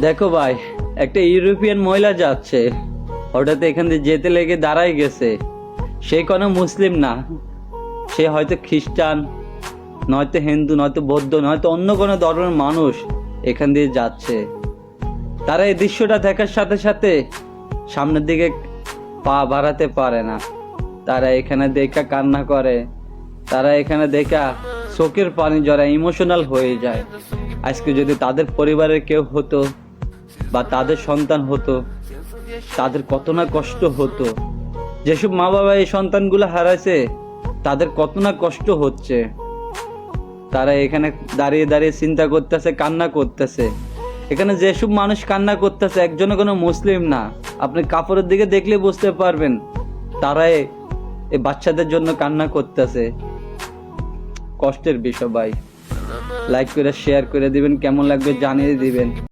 দেখো ভাই, একটা ইউরোপিয়ান মহিলা যাচ্ছে, হঠাৎ এখান দিয়ে যেতে লেগে দাঁড়াই গেছে। সে কোনো মুসলিম না, সে হয়তো খ্রিস্টান, নয়তো হিন্দু, নয়তো বৌদ্ধ, নয়তো অন্য কোনো ধর্মের মানুষ এখান দিয়ে যাচ্ছে। তারা এই দৃশ্যটা দেখার সাথে সাথে সামনের দিকে পা বাড়াতে পারে না। তারা এখানে দেখা কান্না করে, তারা এখানে দেখা চোখের পানি জড়ায়, ইমোশনাল হয়ে যায়। আজকে যদি তাদের পরিবারের কেউ হতো বা তাদের সন্তান হতো, তাদের কত না কষ্ট হতো। যেসব মা বাবা এই সন্তানগুলো হারাইছে, তাদের কত না কষ্ট হচ্ছে। তারা এখানে দাঁড়িয়ে দাঁড়িয়ে চিন্তা করতেছে, কান্না করতেছে। এখানে যেসব মানুষ কান্না করতেছে, একজনও কোনো মুসলিম না। আপনি কাপড়ের দিকে দেখলে বুঝতে পারবেন তারাই এই বাচ্চাদের জন্য কান্না করতেছে। কষ্টের বিষয় ভাই। লাইক করে শেয়ার করে দিবেন, কেমন লাগবে জানিয়ে দিবেন।